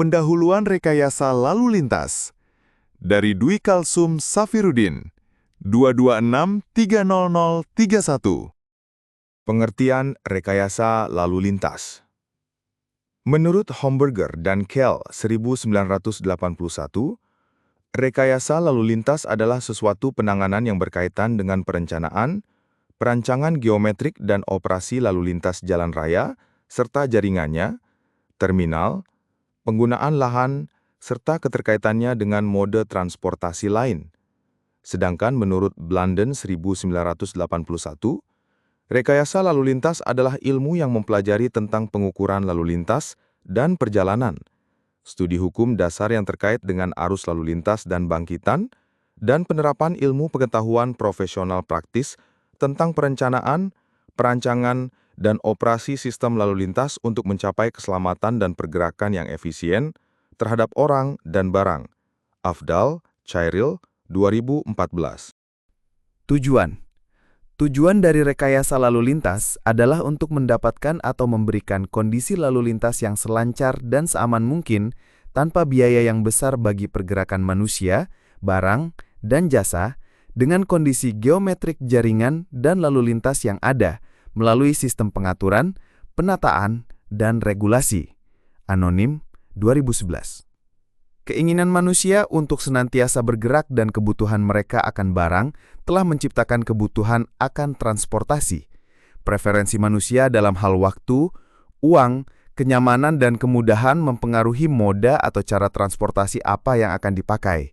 Pendahuluan rekayasa lalu lintas dari Dwi Kalsum Safiruddin 226-30031. Pengertian rekayasa lalu lintas. Menurut Homburger dan Kell 1981, rekayasa lalu lintas adalah sesuatu penanganan yang berkaitan dengan perencanaan, perancangan geometrik dan operasi lalu lintas jalan raya, serta jaringannya, terminal, penggunaan lahan, serta keterkaitannya dengan mode transportasi lain. Sedangkan menurut Blunden 1981, rekayasa lalu lintas adalah ilmu yang mempelajari tentang pengukuran lalu lintas dan perjalanan, studi hukum dasar yang terkait dengan arus lalu lintas dan bangkitan, dan penerapan ilmu pengetahuan profesional praktis tentang perencanaan, perancangan, dan operasi sistem lalu lintas untuk mencapai keselamatan dan pergerakan yang efisien terhadap orang dan barang. Afdal, Chairil, 2014. Tujuan dari rekayasa lalu lintas adalah untuk mendapatkan atau memberikan kondisi lalu lintas yang selancar dan seaman mungkin tanpa biaya yang besar bagi pergerakan manusia, barang, dan jasa dengan kondisi geometrik jaringan dan lalu lintas yang ada melalui sistem pengaturan, penataan, dan regulasi. Anonim, 2011. Keinginan manusia untuk senantiasa bergerak dan kebutuhan mereka akan barang telah menciptakan kebutuhan akan transportasi. Preferensi manusia dalam hal waktu, uang, kenyamanan, dan kemudahan mempengaruhi moda atau cara transportasi apa yang akan dipakai.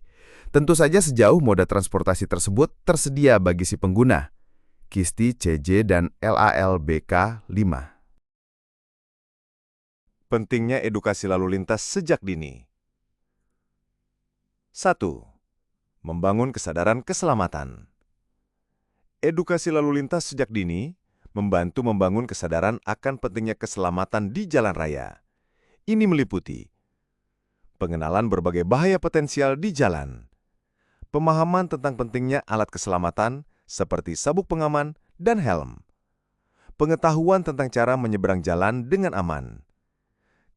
Tentu saja sejauh moda transportasi tersebut tersedia bagi si pengguna. Kisti, CJ, dan LALBK 5. Pentingnya edukasi lalu lintas sejak dini. 1. Membangun kesadaran keselamatan. Edukasi lalu lintas sejak dini membantu membangun kesadaran akan pentingnya keselamatan di jalan raya. Ini meliputi pengenalan berbagai bahaya potensial di jalan, pemahaman tentang pentingnya alat keselamatan seperti sabuk pengaman dan helm, pengetahuan tentang cara menyeberang jalan dengan aman,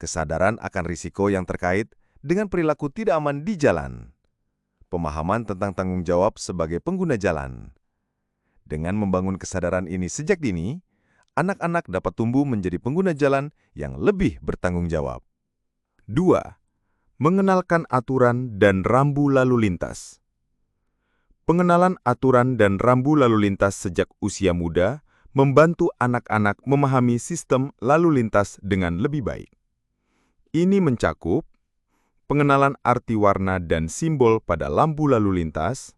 kesadaran akan risiko yang terkait dengan perilaku tidak aman di jalan, pemahaman tentang tanggung jawab sebagai pengguna jalan. Dengan membangun kesadaran ini sejak dini, anak-anak dapat tumbuh menjadi pengguna jalan yang lebih bertanggung jawab. 2. Mengenalkan aturan dan rambu lalu lintas. Pengenalan aturan dan rambu lalu lintas sejak usia muda membantu anak-anak memahami sistem lalu lintas dengan lebih baik. Ini mencakup pengenalan arti warna dan simbol pada lampu lalu lintas,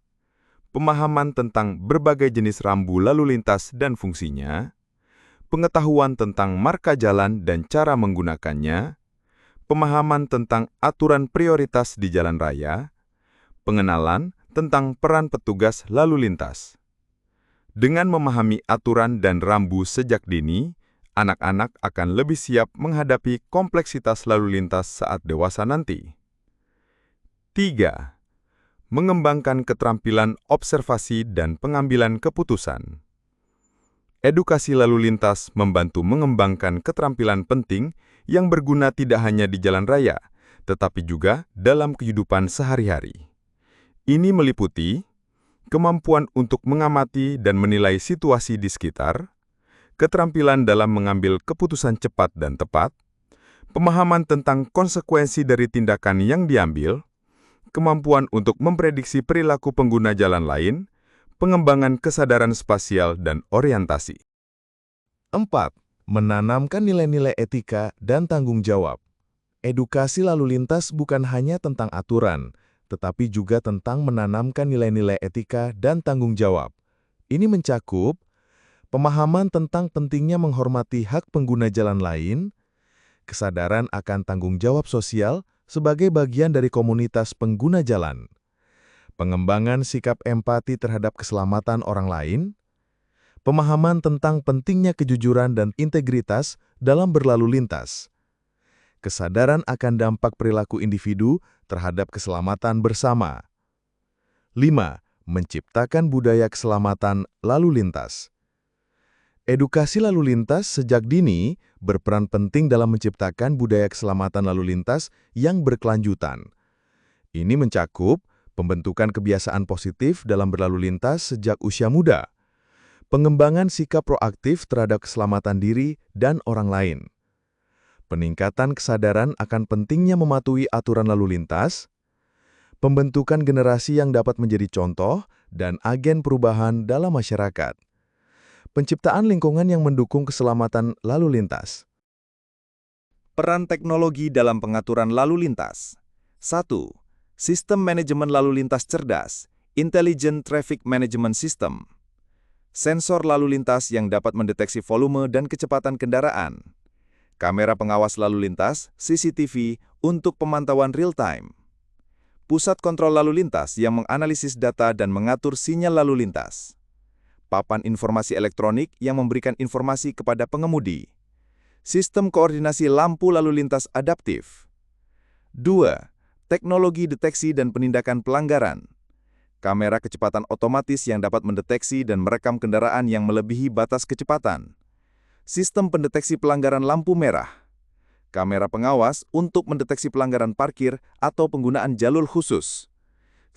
pemahaman tentang berbagai jenis rambu lalu lintas dan fungsinya, pengetahuan tentang marka jalan dan cara menggunakannya, pemahaman tentang aturan prioritas di jalan raya, pengenalan tentang peran petugas lalu lintas. Dengan memahami aturan dan rambu sejak dini, anak-anak akan lebih siap menghadapi kompleksitas lalu lintas saat dewasa nanti. 3. Mengembangkan keterampilan observasi dan pengambilan keputusan. Edukasi lalu lintas membantu mengembangkan keterampilan penting yang berguna tidak hanya di jalan raya, tetapi juga dalam kehidupan sehari-hari. Ini meliputi kemampuan untuk mengamati dan menilai situasi di sekitar, keterampilan dalam mengambil keputusan cepat dan tepat, pemahaman tentang konsekuensi dari tindakan yang diambil, kemampuan untuk memprediksi perilaku pengguna jalan lain, pengembangan kesadaran spasial dan orientasi. 4. Menanamkan nilai-nilai etika dan tanggung jawab. Edukasi lalu lintas bukan hanya tentang aturan, tetapi juga tentang menanamkan nilai-nilai etika dan tanggung jawab. Ini mencakup pemahaman tentang pentingnya menghormati hak pengguna jalan lain, kesadaran akan tanggung jawab sosial sebagai bagian dari komunitas pengguna jalan, pengembangan sikap empati terhadap keselamatan orang lain, pemahaman tentang pentingnya kejujuran dan integritas dalam berlalu lintas, kesadaran akan dampak perilaku individu terhadap keselamatan bersama. 5. Menciptakan budaya keselamatan lalu lintas. Edukasi lalu lintas sejak dini berperan penting dalam menciptakan budaya keselamatan lalu lintas yang berkelanjutan. Ini mencakup pembentukan kebiasaan positif dalam berlalu lintas sejak usia muda, pengembangan sikap proaktif terhadap keselamatan diri dan orang lain, peningkatan kesadaran akan pentingnya mematuhi aturan lalu lintas, pembentukan generasi yang dapat menjadi contoh dan agen perubahan dalam masyarakat, penciptaan lingkungan yang mendukung keselamatan lalu lintas. Peran teknologi dalam pengaturan lalu lintas. 1. Sistem manajemen lalu lintas cerdas, Intelligent Traffic Management System. Sensor lalu lintas yang dapat mendeteksi volume dan kecepatan kendaraan. Kamera pengawas lalu lintas, CCTV, untuk pemantauan real-time. Pusat kontrol lalu lintas yang menganalisis data dan mengatur sinyal lalu lintas. Papan informasi elektronik yang memberikan informasi kepada pengemudi. Sistem koordinasi lampu lalu lintas adaptif. 2. Teknologi deteksi dan penindakan pelanggaran. Kamera kecepatan otomatis yang dapat mendeteksi dan merekam kendaraan yang melebihi batas kecepatan. Sistem pendeteksi pelanggaran lampu merah. Kamera pengawas untuk mendeteksi pelanggaran parkir atau penggunaan jalur khusus.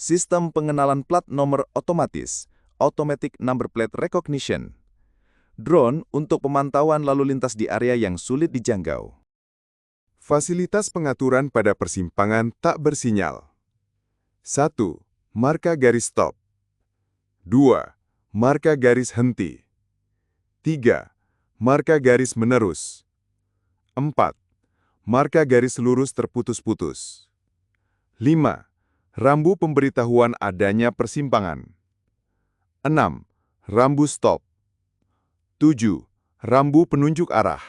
Sistem pengenalan plat nomor otomatis, Automatic Number Plate Recognition. Drone untuk pemantauan lalu lintas di area yang sulit dijangkau. Fasilitas pengaturan pada persimpangan tak bersinyal. 1. Marka garis stop. 2. Marka garis henti. 3. Marka garis menerus. 4. Marka garis lurus terputus-putus. 5. Rambu pemberitahuan adanya persimpangan. 6. Rambu stop. 7. Rambu penunjuk arah.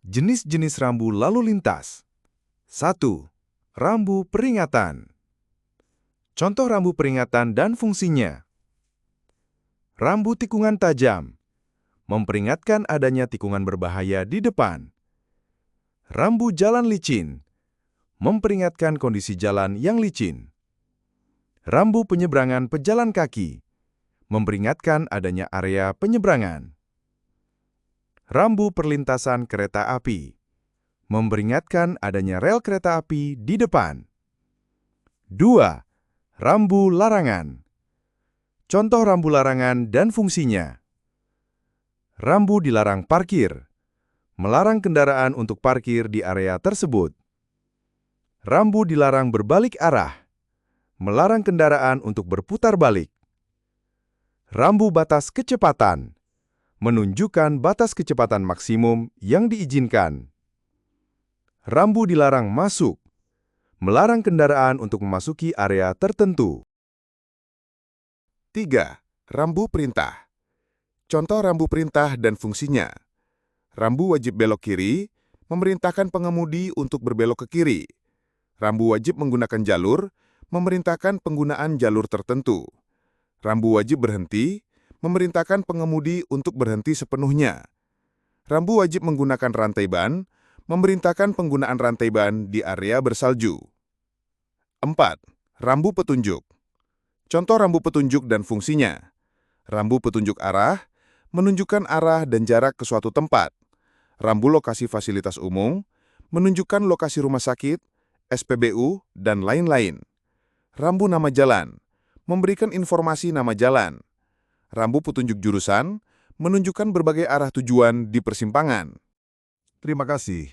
Jenis-jenis rambu lalu lintas. 1. Rambu peringatan. Contoh rambu peringatan dan fungsinya. Rambu tikungan tajam. Memperingatkan adanya tikungan berbahaya di depan. Rambu jalan licin. Memperingatkan kondisi jalan yang licin. Rambu penyeberangan pejalan kaki. Memperingatkan adanya area penyeberangan. Rambu perlintasan kereta api. Memperingatkan adanya rel kereta api di depan. 2. Rambu larangan. Contoh rambu larangan dan fungsinya. Rambu dilarang parkir. Melarang kendaraan untuk parkir di area tersebut. Rambu dilarang berbalik arah. Melarang kendaraan untuk berputar balik. Rambu batas kecepatan. Menunjukkan batas kecepatan maksimum yang diizinkan. Rambu dilarang masuk. Melarang kendaraan untuk memasuki area tertentu. 3. Rambu perintah. Contoh rambu perintah dan fungsinya. Rambu wajib belok kiri, memerintahkan pengemudi untuk berbelok ke kiri. Rambu wajib menggunakan jalur, memerintahkan penggunaan jalur tertentu. Rambu wajib berhenti, memerintahkan pengemudi untuk berhenti sepenuhnya. Rambu wajib menggunakan rantai ban, memerintahkan penggunaan rantai ban di area bersalju. 4. Rambu petunjuk. Contoh rambu petunjuk dan fungsinya. Rambu petunjuk arah, menunjukkan arah dan jarak ke suatu tempat. Rambu lokasi fasilitas umum, menunjukkan lokasi rumah sakit, SPBU, dan lain-lain. Rambu nama jalan, memberikan informasi nama jalan. Rambu petunjuk jurusan, menunjukkan berbagai arah tujuan di persimpangan. Terima kasih.